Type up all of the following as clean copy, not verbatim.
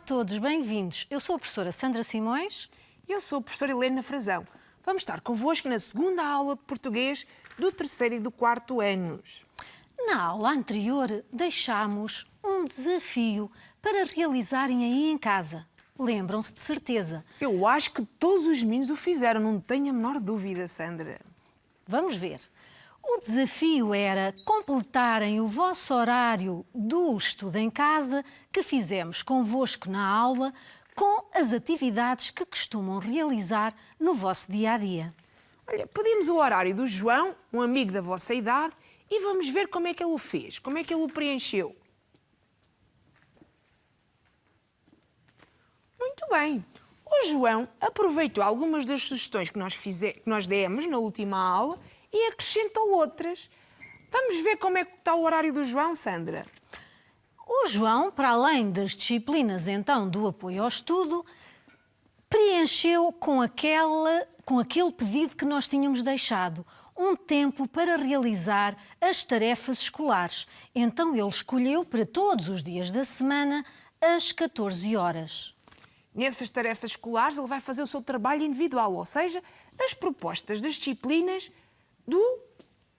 todos, bem-vindos. Eu sou a professora Sandra Simões. Eu sou a professora Helena Frazão. Vamos estar convosco na segunda aula de português do terceiro e do quarto anos. Na aula anterior, deixámos um desafio para realizarem aí em casa. Lembram-se de certeza. Eu acho que todos os meninos o fizeram, não tenho a menor dúvida, Sandra. Vamos ver. O desafio era completarem o vosso horário do estudo em casa que fizemos convosco na aula com as atividades que costumam realizar no vosso dia-a-dia. Olha, pedimos o horário do João, um amigo da vossa idade, e vamos ver como é que ele o fez, como é que ele o preencheu. Muito bem. O João aproveitou algumas das sugestões que nós demos na última aula e acrescentou outras. Vamos ver como é que está o horário do João, Sandra. O João, para além das disciplinas então do apoio ao estudo, preencheu com aquele pedido que nós tínhamos deixado, um tempo para realizar as tarefas escolares. Então ele escolheu para todos os dias da semana às 14 horas. Nessas tarefas escolares ele vai fazer o seu trabalho individual, ou seja, as propostas das disciplinas do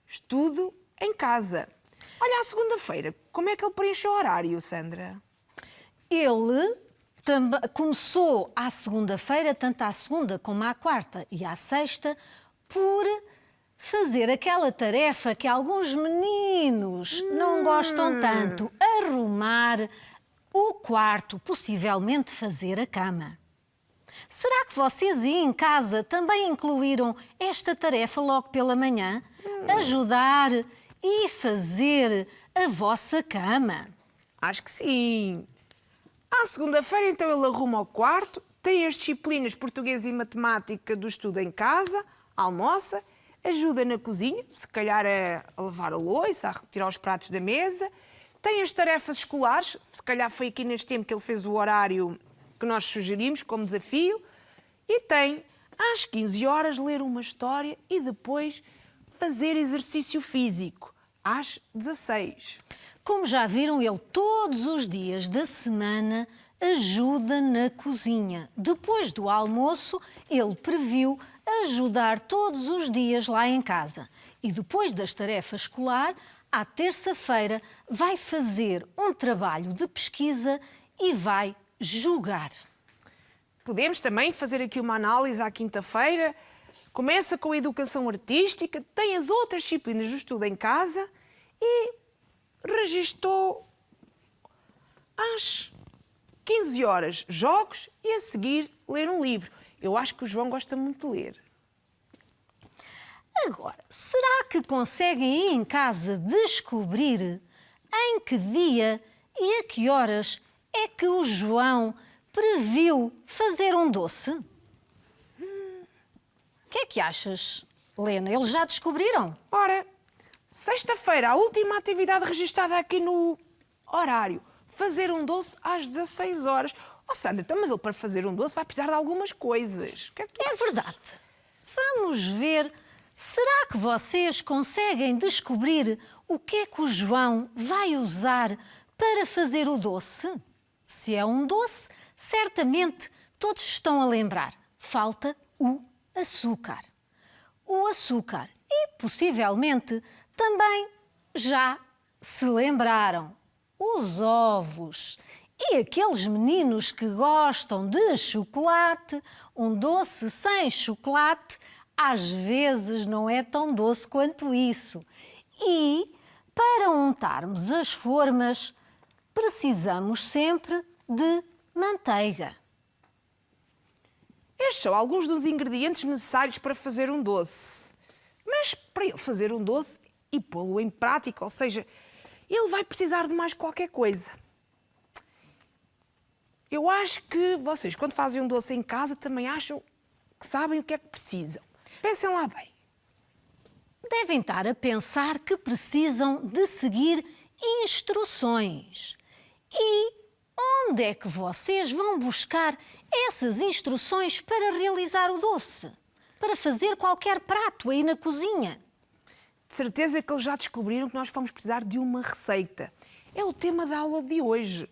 estudo em casa. Olha, à segunda-feira, como é que ele preencheu o horário, Sandra? Ele começou à segunda-feira, tanto à segunda como à quarta e à sexta, por fazer aquela tarefa que alguns meninos não gostam tanto, arrumar o quarto, possivelmente fazer a cama. Será que vocês aí em casa também incluíram esta tarefa logo pela manhã? Ajudar e fazer a vossa cama? Acho que sim. À segunda-feira, então, ele arruma o quarto, tem as disciplinas português e matemática do estudo em casa, almoça, ajuda na cozinha, se calhar a lavar a louça, a retirar os pratos da mesa, tem as tarefas escolares, se calhar foi aqui neste tempo que ele fez o horário que nós sugerimos como desafio, e tem, às 15 horas, ler uma história e depois fazer exercício físico, às 16. Como já viram, ele todos os dias da semana ajuda na cozinha. Depois do almoço, ele previu ajudar todos os dias lá em casa. E depois das tarefas escolares, à terça-feira, vai fazer um trabalho de pesquisa e vai jogar. Podemos também fazer aqui uma análise à quinta-feira. Começa com a educação artística, tem as outras disciplinas do estudo em casa e registou às 15 horas jogos e a seguir ler um livro. Eu acho que o João gosta muito de ler. Agora, será que conseguem aí em casa descobrir em que dia e a que horas é que o João previu fazer um doce? O que é que achas, Helena? Eles já descobriram? Ora, sexta-feira, a última atividade registada aqui no horário. Fazer um doce às 16 horas. Oh, Sandra, então, mas ele para fazer um doce vai precisar de algumas coisas. O que é que tu... É verdade. Vamos ver. Será que vocês conseguem descobrir o que é que o João vai usar para fazer o doce? Se é um doce, certamente todos estão a lembrar. Falta o açúcar. O açúcar. E, possivelmente, também já se lembraram. Os ovos. E aqueles meninos que gostam de chocolate, um doce sem chocolate, às vezes não é tão doce quanto isso. E, para untarmos as formas, precisamos sempre de manteiga. Estes são alguns dos ingredientes necessários para fazer um doce. Mas para ele fazer um doce e pô-lo em prática, ou seja, ele vai precisar de mais qualquer coisa. Eu acho que vocês, quando fazem um doce em casa, também acham que sabem o que é que precisam. Pensem lá bem. Devem estar a pensar que precisam de seguir instruções. E onde é que vocês vão buscar essas instruções para realizar o doce? Para fazer qualquer prato aí na cozinha? De certeza que eles já descobriram que nós vamos precisar de uma receita. É o tema da aula de hoje.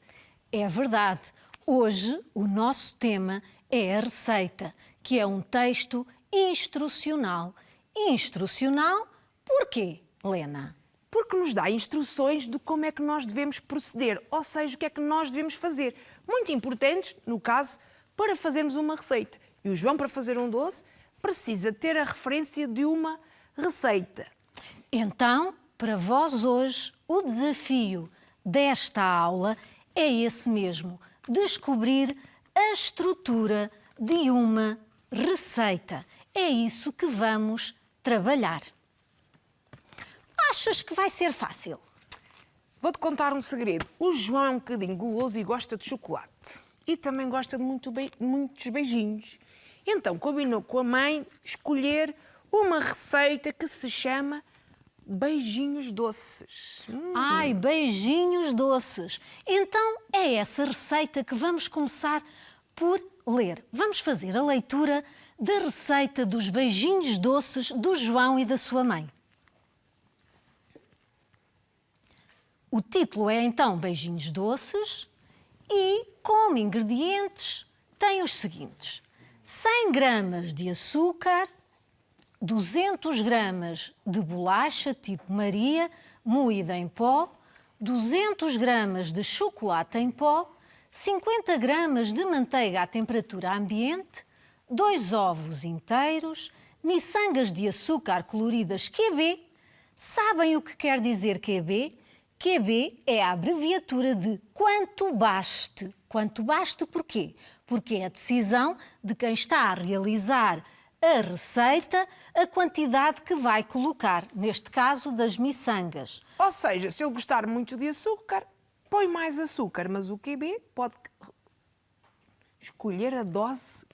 É verdade. Hoje, o nosso tema é a receita, que é um texto instrucional. Instrucional porquê, Lena? Porque nos dá instruções de como é que nós devemos proceder, ou seja, o que é que nós devemos fazer. Muito importantes, no caso, para fazermos uma receita. E o João, para fazer um doce, precisa ter a referência de uma receita. Então, para vós hoje, o desafio desta aula é esse mesmo: descobrir a estrutura de uma receita. É isso que vamos trabalhar. Achas que vai ser fácil? Vou-te contar um segredo. O João é um bocadinho guloso e gosta de chocolate. E também gosta de muitos beijinhos. Então combinou com a mãe escolher uma receita que se chama beijinhos doces. Ai, beijinhos doces. Então é essa receita que vamos começar por ler. Vamos fazer a leitura da receita dos beijinhos doces do João e da sua mãe. O título é então Beijinhos Doces e, como ingredientes, tem os seguintes: 100 gramas de açúcar, 200 gramas de bolacha tipo Maria, moída em pó, 200 gramas de chocolate em pó, 50 gramas de manteiga à temperatura ambiente, 2 ovos inteiros, miçangas de açúcar coloridas QB. Sabem o que quer dizer QB? QB é a abreviatura de quanto baste. Quanto baste porquê? Porque é a decisão de quem está a realizar a receita, a quantidade que vai colocar, neste caso das miçangas. Ou seja, se ele gostar muito de açúcar, põe mais açúcar, mas o QB pode escolher a dose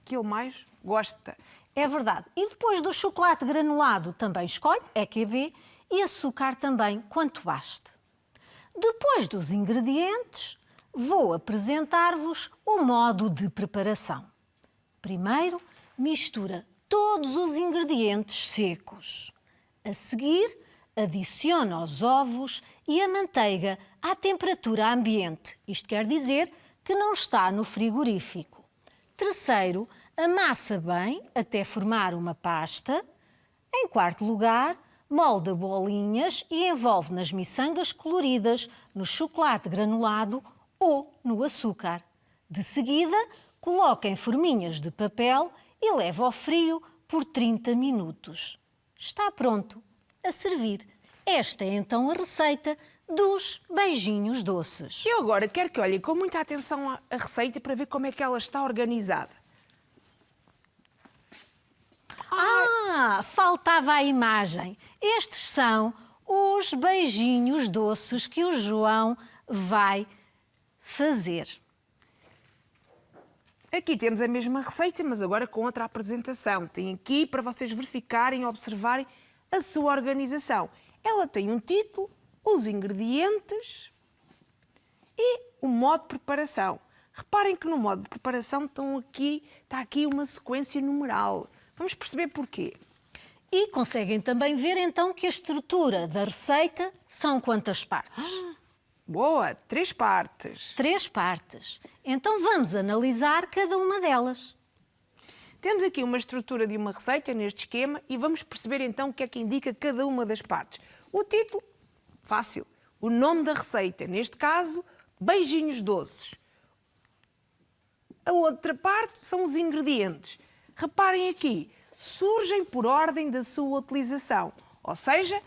que ele mais gosta. É verdade. E depois do chocolate granulado também escolhe, é QB, e açúcar também, quanto baste. Depois dos ingredientes, vou apresentar-vos o modo de preparação. Primeiro, mistura todos os ingredientes secos. A seguir, adiciona os ovos e a manteiga à temperatura ambiente. Isto quer dizer que não está no frigorífico. Terceiro, amassa bem até formar uma pasta. Em quarto lugar, molda bolinhas e envolve nas miçangas coloridas, no chocolate granulado ou no açúcar. De seguida, coloca em forminhas de papel e leva ao frio por 30 minutos. Está pronto a servir. Esta é então a receita dos beijinhos doces. Eu agora quero que olhem com muita atenção a receita para ver como é que ela está organizada. Faltava a imagem. Estes são os beijinhos doces que o João vai fazer. Aqui temos a mesma receita, mas agora com outra apresentação. Tem aqui para vocês verificarem e observarem a sua organização. Ela tem um título, os ingredientes e o modo de preparação. Reparem que no modo de preparação está aqui uma sequência numeral. Vamos perceber porquê. E conseguem também ver então que a estrutura da receita são quantas partes? Boa, 3 partes. 3 partes. Então vamos analisar cada uma delas. Temos aqui uma estrutura de uma receita neste esquema e vamos perceber então o que é que indica cada uma das partes. O título, fácil. O nome da receita, neste caso, beijinhos doces. A outra parte são os ingredientes. Reparem aqui, surgem por ordem da sua utilização, ou seja,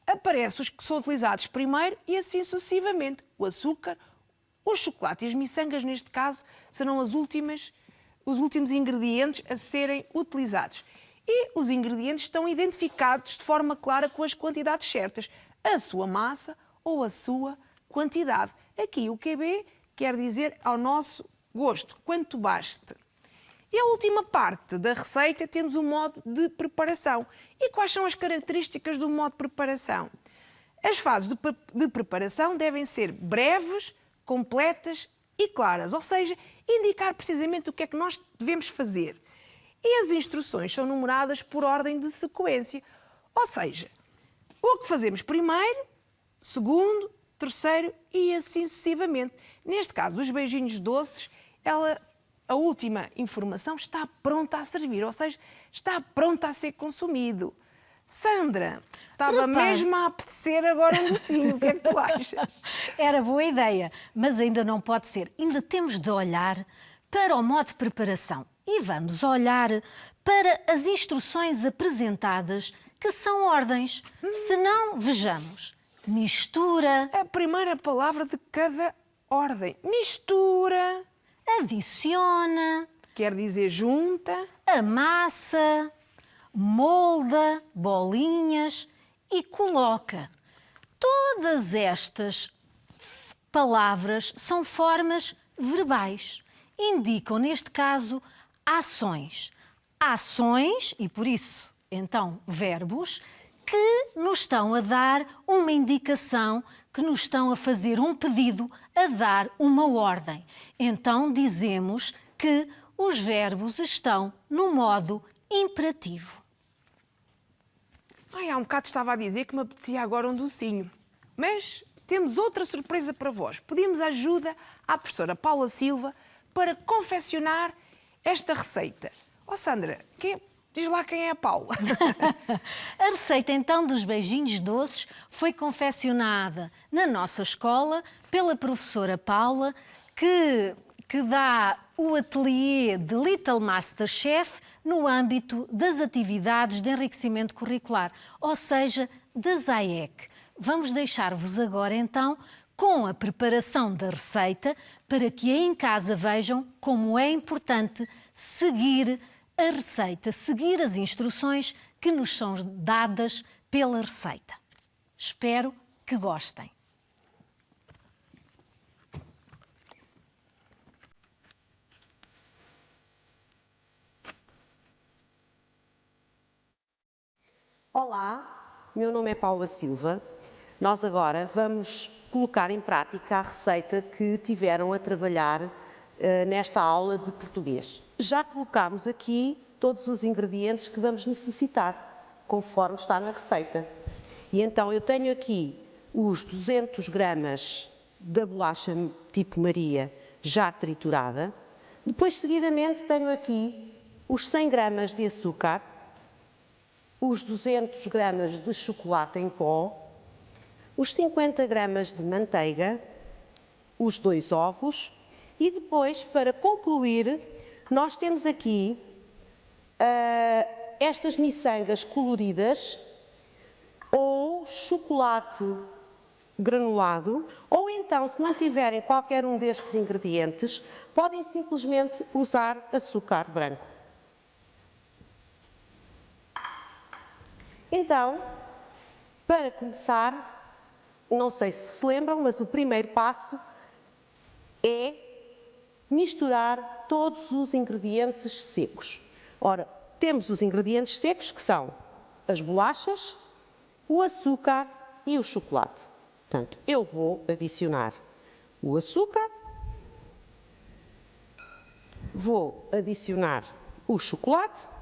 aparecem os que são utilizados primeiro e assim sucessivamente. O açúcar, o chocolate e as miçangas, neste caso, serão os últimos ingredientes a serem utilizados. E os ingredientes estão identificados de forma clara com as quantidades certas, a sua massa ou a sua quantidade. Aqui o QB quer dizer ao nosso gosto, quanto baste. E a última parte da receita temos o modo de preparação. E quais são as características do modo de preparação? As fases de preparação devem ser breves, completas e claras, ou seja, indicar precisamente o que é que nós devemos fazer. E as instruções são numeradas por ordem de sequência, ou seja, o que fazemos primeiro, segundo, terceiro e assim sucessivamente. Neste caso, dos beijinhos doces, a última informação está pronta a servir, ou seja, está pronta a ser consumido. Sandra, estava mesmo a apetecer agora um docinho, o que é que tu achas? Era boa ideia, mas ainda não pode ser. Ainda temos de olhar para o modo de preparação e vamos olhar para as instruções apresentadas, que são ordens. Se não, vejamos. Mistura, A primeira palavra de cada ordem. Mistura, adiciona, quer dizer junta, amassa, molda, bolinhas e coloca. Todas estas palavras são formas verbais. Indicam, neste caso, ações. Ações, e por isso, então, verbos, que nos estão a dar uma indicação, que nos estão a fazer um pedido, a dar uma ordem. Então, dizemos que os verbos estão no modo imperativo. há um bocado estava a dizer que me apetecia agora um docinho. Mas temos outra surpresa para vós. Pedimos ajuda à professora Paula Silva para confeccionar esta receita. Sandra, diz lá quem é a Paula. A receita, então, dos beijinhos doces foi confeccionada na nossa escola pela professora Paula, que dá o ateliê de Little Master Chef no âmbito das atividades de enriquecimento curricular, ou seja, das AEC. Vamos deixar-vos agora, então, com a preparação da receita, para que aí em casa vejam como é importante seguir a receita, seguir as instruções que nos são dadas pela receita. Espero que gostem. Olá, meu nome é Paula Silva. Nós agora vamos colocar em prática a receita que tiveram a trabalhar nesta aula de português. Já colocámos aqui todos os ingredientes que vamos necessitar, conforme está na receita. E então eu tenho aqui os 200 gramas da bolacha tipo Maria já triturada. Depois, seguidamente, tenho aqui os 100 gramas de açúcar, os 200 gramas de chocolate em pó, os 50 gramas de manteiga, os 2 ovos e depois, para concluir, nós temos aqui estas miçangas coloridas ou chocolate granulado, ou então, se não tiverem qualquer um destes ingredientes, podem simplesmente usar açúcar branco. Então, para começar, não sei se se lembram, mas o primeiro passo é misturar todos os ingredientes secos. Ora, temos os ingredientes secos, que são as bolachas, o açúcar e o chocolate. Portanto, eu vou adicionar o açúcar, vou adicionar o chocolate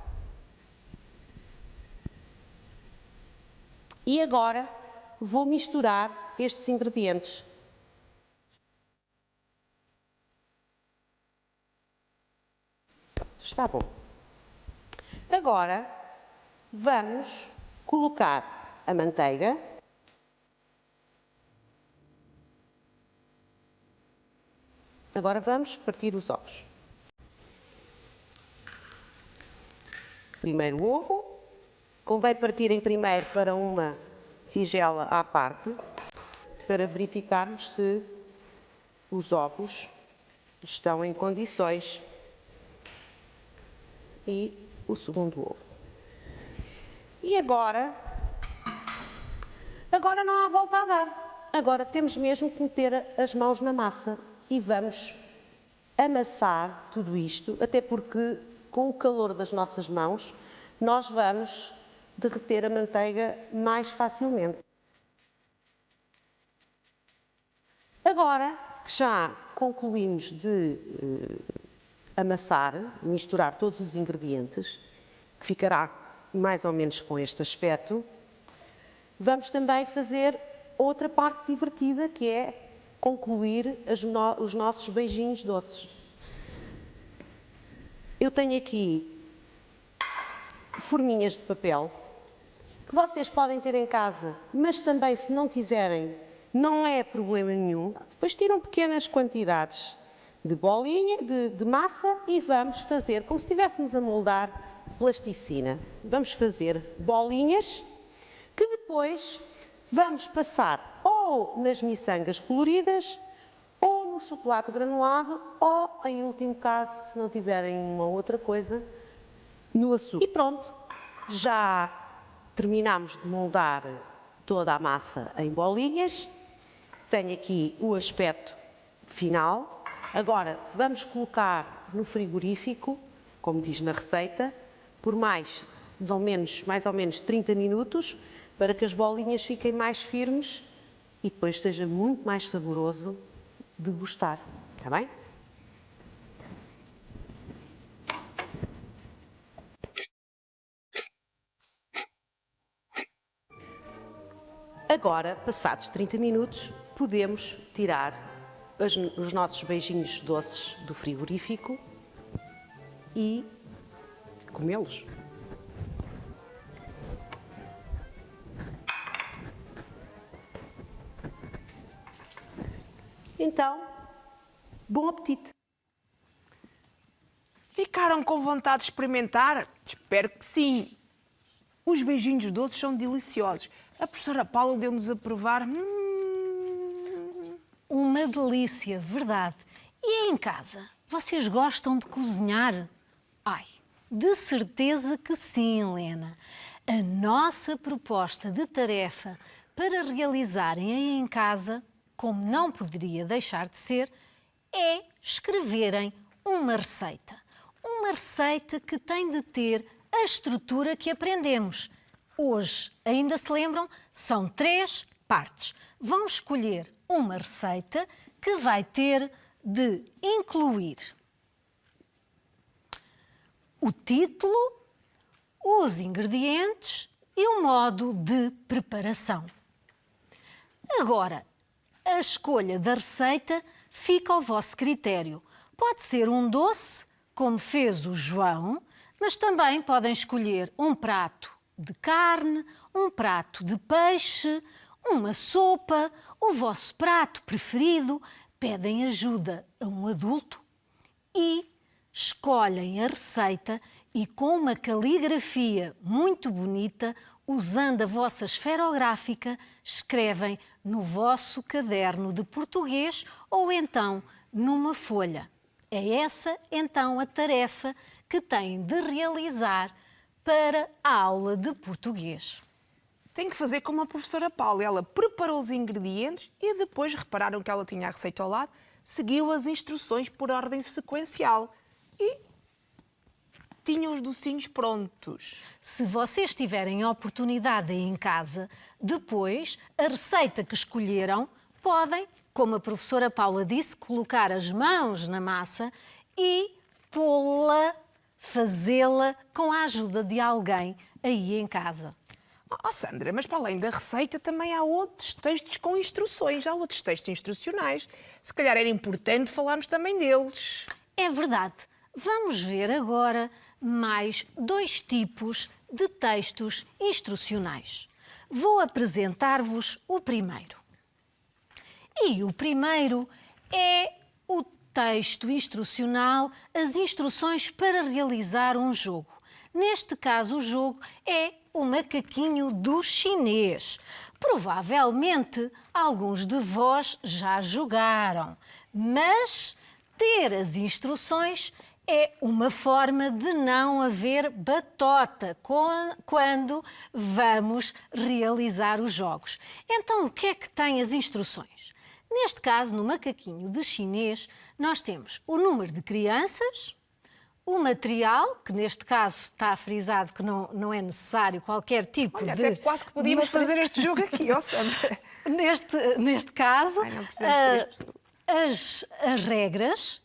e agora vou misturar estes ingredientes. Está bom. Agora vamos colocar a manteiga. Agora vamos partir os ovos. Primeiro o ovo. Convém partirem primeiro para uma tigela à parte, para verificarmos se os ovos estão em condições. E o segundo ovo. E agora não há volta a dar. Agora temos mesmo que meter as mãos na massa e vamos amassar tudo isto, até porque com o calor das nossas mãos nós vamos derreter a manteiga mais facilmente. Agora que já concluímos de amassar, misturar todos os ingredientes, que ficará mais ou menos com este aspecto, vamos também fazer outra parte divertida, que é concluir os nossos beijinhos doces. Eu tenho aqui forminhas de papel, que vocês podem ter em casa, mas também, se não tiverem, não é problema nenhum. Depois tiram pequenas quantidades de bolinha, de massa, e vamos fazer como se estivéssemos a moldar plasticina. Vamos fazer bolinhas que depois vamos passar ou nas miçangas coloridas, ou no chocolate granulado, ou, em último caso, se não tiverem uma outra coisa, no açúcar. E pronto, já terminamos de moldar toda a massa em bolinhas. Tenho aqui o aspecto final. Agora vamos colocar no frigorífico, como diz na receita, por mais ou menos 30 minutos, para que as bolinhas fiquem mais firmes e depois seja muito mais saboroso de gostar. Está bem? Agora, passados 30 minutos, podemos tirar os nossos beijinhos doces do frigorífico e comê-los. Então, bom apetite! Ficaram com vontade de experimentar? Espero que sim. Os beijinhos doces são deliciosos. A professora Paula deu-nos a provar. Uma delícia, verdade. E em casa, vocês gostam de cozinhar? Ai, de certeza que sim, Helena. A nossa proposta de tarefa para realizarem aí em casa, como não poderia deixar de ser, é escreverem uma receita. Uma receita que tem de ter a estrutura que aprendemos. Hoje, ainda se lembram, são 3 partes. Vão escolher uma receita que vai ter de incluir o título, os ingredientes e o modo de preparação. Agora, a escolha da receita fica ao vosso critério. Pode ser um doce, como fez o João, mas também podem escolher um prato de carne, um prato de peixe, uma sopa, o vosso prato preferido. Pedem ajuda a um adulto e escolhem a receita e, com uma caligrafia muito bonita, usando a vossa esferográfica, escrevem no vosso caderno de português ou então numa folha. É essa, então, a tarefa que têm de realizar para a aula de português. Tem que fazer como a professora Paula. Ela preparou os ingredientes e depois repararam que ela tinha a receita ao lado, seguiu as instruções por ordem sequencial e tinha os docinhos prontos. Se vocês tiverem a oportunidade aí em casa, depois, a receita que escolheram, podem, como a professora Paula disse, colocar as mãos na massa e pô-la, fazê-la com a ajuda de alguém aí em casa. Oh, Sandra, mas para além da receita também há outros textos com instruções, há outros textos instrucionais. Se calhar era importante falarmos também deles. É verdade. Vamos ver agora mais 2 tipos de textos instrucionais. Vou apresentar-vos o primeiro. E o primeiro é o texto instrucional, as instruções para realizar um jogo. Neste caso, o jogo é o macaquinho do chinês. Provavelmente, alguns de vós já jogaram, mas ter as instruções é uma forma de não haver batota quando vamos realizar os jogos. Então, o que é que tem as instruções? Neste caso, no macaquinho de chinês, nós temos o número de crianças, o material, que neste caso está frisado que não é necessário qualquer tipo Olha, de... até quase que podíamos fazer este jogo aqui, ó Sandra. Neste caso, Ai, não precisamos de 3 pessoas. as regras,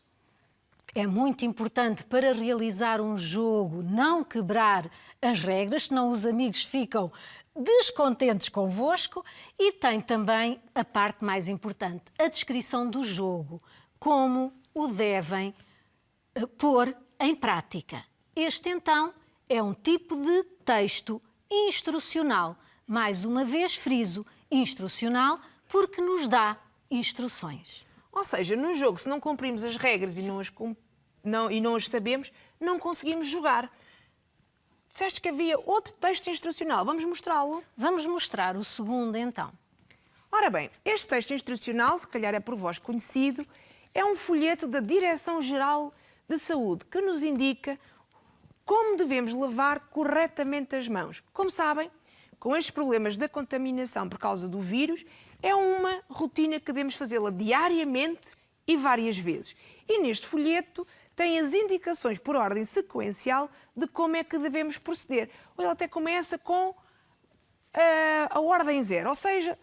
é muito importante para realizar um jogo não quebrar as regras, senão os amigos ficam descontentes convosco, e tem também a parte mais importante, a descrição do jogo, como o devem pôr em prática. Este, então, é um tipo de texto instrucional. Mais uma vez, friso, instrucional, porque nos dá instruções. Ou seja, no jogo, se não cumprimos as regras e não as sabemos, não conseguimos jogar. Disseste que havia outro texto instrucional. Vamos mostrá-lo? Vamos mostrar o segundo, então. Ora bem, este texto instrucional, se calhar é por vós conhecido, é um folheto da Direção-Geral de Saúde que nos indica como devemos lavar corretamente as mãos. Como sabem, com estes problemas da contaminação por causa do vírus, é uma rotina que devemos fazê-la diariamente e várias vezes. E neste folheto tem as indicações por ordem sequencial de como é que devemos proceder. Ele até começa com a ordem 0, ou seja,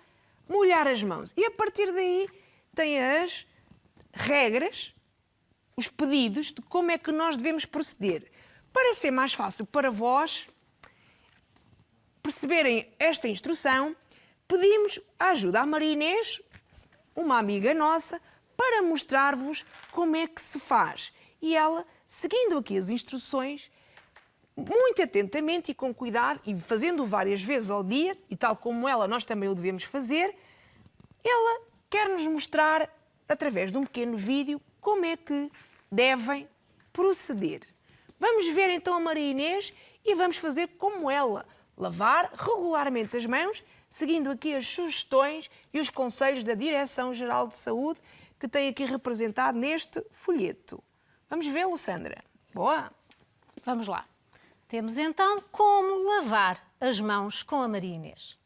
molhar as mãos. E a partir daí tem as regras, os pedidos de como é que nós devemos proceder. Para ser mais fácil para vós perceberem esta instrução, pedimos a ajuda à Maria Inês, uma amiga nossa, para mostrar-vos como é que se faz. E ela, seguindo aqui as instruções, muito atentamente e com cuidado, e fazendo várias vezes ao dia, e tal como ela, nós também o devemos fazer, ela quer nos mostrar, através de um pequeno vídeo, como é que devem proceder. Vamos ver então a Maria Inês e vamos fazer como ela, lavar regularmente as mãos, seguindo aqui as sugestões e os conselhos da Direção-Geral de Saúde, que tem aqui representado neste folheto. Vamos vê-lo, Sandra. Boa! Vamos lá. Temos então como lavar as mãos com a Maria Inês.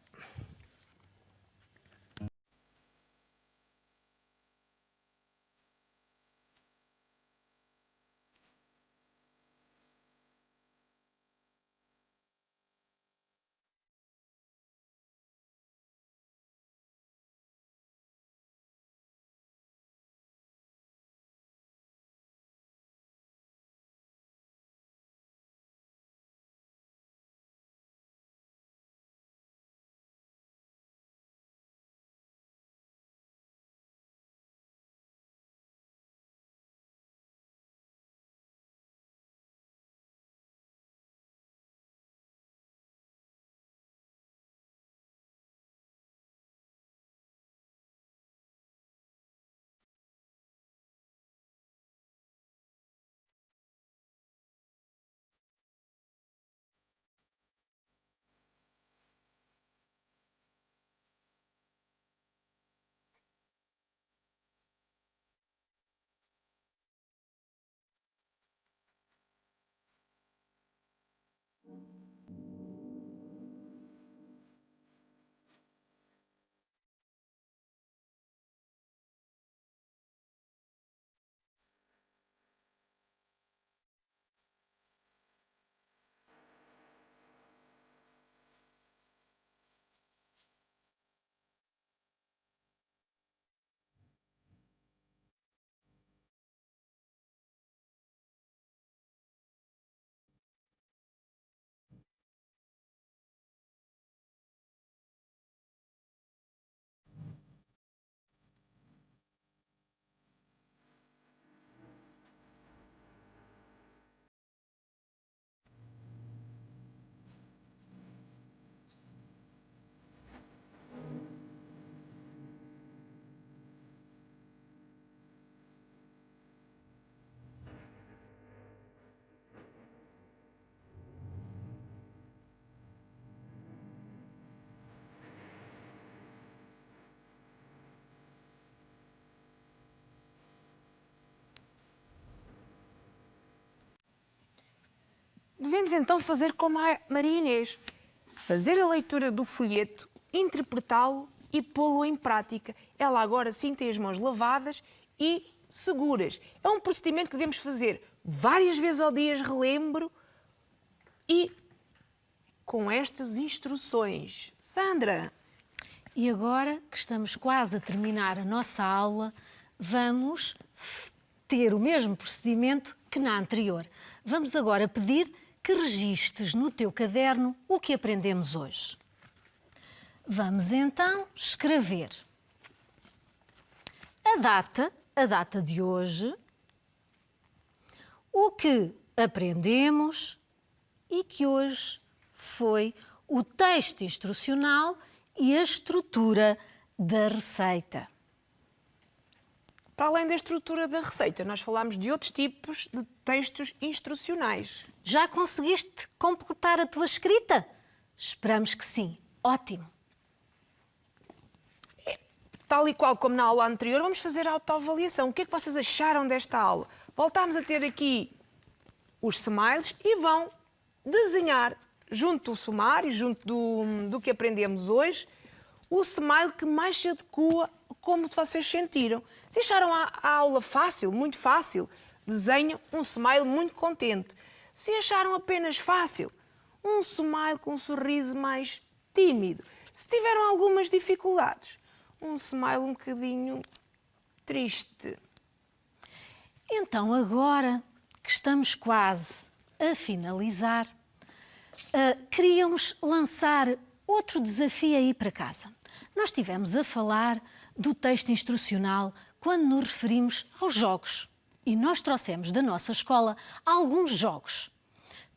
Devemos então fazer como a Maria Inês. Fazer a leitura do folheto, interpretá-lo e pô-lo em prática. Ela agora sim tem as mãos lavadas e seguras. É um procedimento que devemos fazer várias vezes ao dia, relembro, e com estas instruções. Sandra! E agora que estamos quase a terminar a nossa aula, vamos ter o mesmo procedimento que na anterior. Vamos agora pedir que registres no teu caderno o que aprendemos hoje. Vamos então escrever a data de hoje, o que aprendemos e que hoje foi o texto instrucional e a estrutura da receita. Para além da estrutura da receita, nós falámos de outros tipos de textos instrucionais. Já conseguiste completar a tua escrita? Esperamos que sim. Ótimo! Tal e qual como na aula anterior, vamos fazer a autoavaliação. O que é que vocês acharam desta aula? Voltámos a ter aqui os smiles e vão desenhar, junto do sumário, junto do que aprendemos hoje, o smile que mais se adequa a como vocês sentiram. Se acharam a aula fácil, muito fácil, desenhem um smile muito contente. Se acharam apenas fácil, um smile com um sorriso mais tímido. Se tiveram algumas dificuldades, um smile um bocadinho triste. Então, agora que estamos quase a finalizar, queríamos lançar outro desafio aí para casa. Nós estivemos a falar do texto instrucional quando nos referimos aos jogos. E nós trouxemos da nossa escola alguns jogos.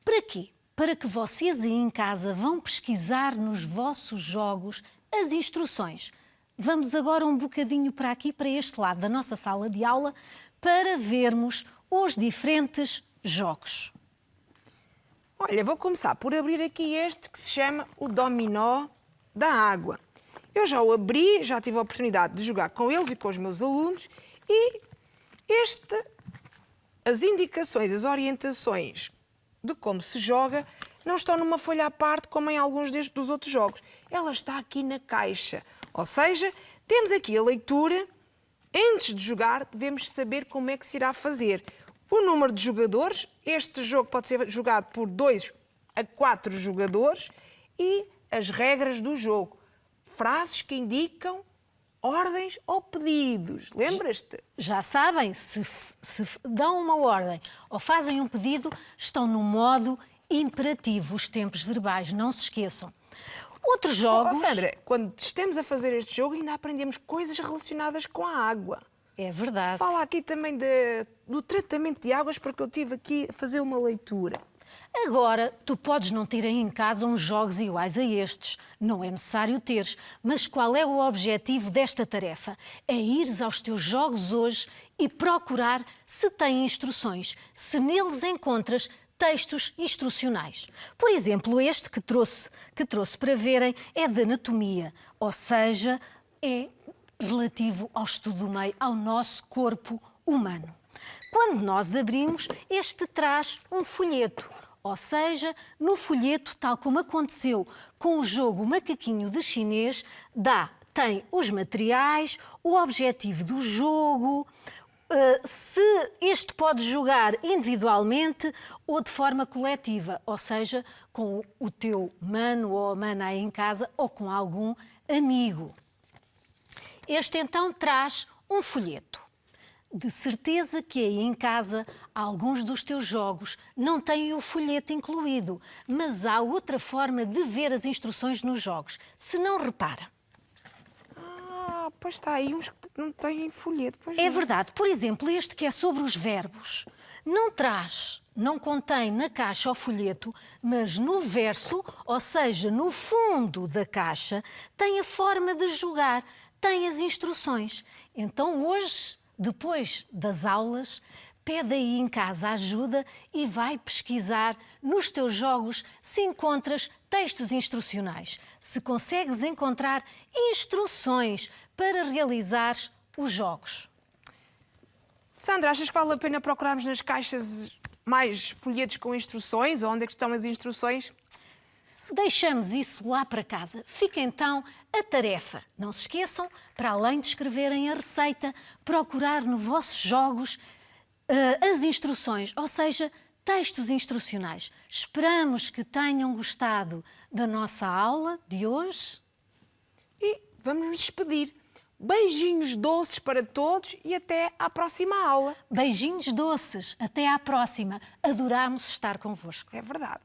Para quê? Para que vocês aí em casa vão pesquisar nos vossos jogos as instruções. Vamos agora um bocadinho para aqui, para este lado da nossa sala de aula, para vermos os diferentes jogos. Olha, vou começar por abrir aqui este que se chama o Dominó da Água. Eu já o abri, já tive a oportunidade de jogar com eles e com os meus alunos e as indicações, as orientações de como se joga não estão numa folha à parte como em alguns dos outros jogos. Ela está aqui na caixa. Ou seja, temos aqui a leitura. Antes de jogar, devemos saber como é que se irá fazer. O número de jogadores. Este jogo pode ser jogado por 2 a 4 jogadores. E as regras do jogo. Frases que indicam ordens ou pedidos. Lembras-te? Já sabem, se dão uma ordem ou fazem um pedido, estão no modo imperativo. Os tempos verbais, não se esqueçam. Outros jogos... Sandra, quando estamos a fazer este jogo, ainda aprendemos coisas relacionadas com a água. É verdade. Fala aqui também do tratamento de águas, porque eu estive aqui a fazer uma leitura. Agora, tu podes não ter aí em casa uns jogos iguais a estes. Não é necessário teres. Mas qual é o objetivo desta tarefa? É ires aos teus jogos hoje e procurar se têm instruções, se neles encontras textos instrucionais. Por exemplo, este que trouxe para verem é de anatomia, ou seja, é relativo ao estudo do meio, ao nosso corpo humano. Quando nós abrimos, este traz um folheto, ou seja, no folheto, tal como aconteceu com o jogo Macaquinho de Chinês, tem os materiais, o objetivo do jogo, se este pode jogar individualmente ou de forma coletiva, ou seja, com o teu mano ou mana aí em casa ou com algum amigo. Este então traz um folheto. De certeza que aí em casa alguns dos teus jogos não têm o folheto incluído, mas há outra forma de ver as instruções nos jogos. Se não repara. Pois está aí uns que não têm folheto. É verdade. Por exemplo, este que é sobre os verbos. Não contém na caixa o folheto, mas no verso, ou seja, no fundo da caixa, tem a forma de jogar, tem as instruções. Então hoje, depois das aulas, pede aí em casa ajuda e vai pesquisar nos teus jogos se encontras textos instrucionais, se consegues encontrar instruções para realizares os jogos. Sandra, achas que vale a pena procurarmos nas caixas mais folhetos com instruções? Ou onde é que estão as instruções? Deixamos isso lá para casa. Fica então a tarefa. Não se esqueçam, para além de escreverem a receita, procurar nos vossos jogos as instruções, ou seja, textos instrucionais. Esperamos que tenham gostado da nossa aula de hoje. E vamos nos despedir. Beijinhos doces para todos e até à próxima aula. Beijinhos doces. Até à próxima. Adorámos estar convosco. É verdade.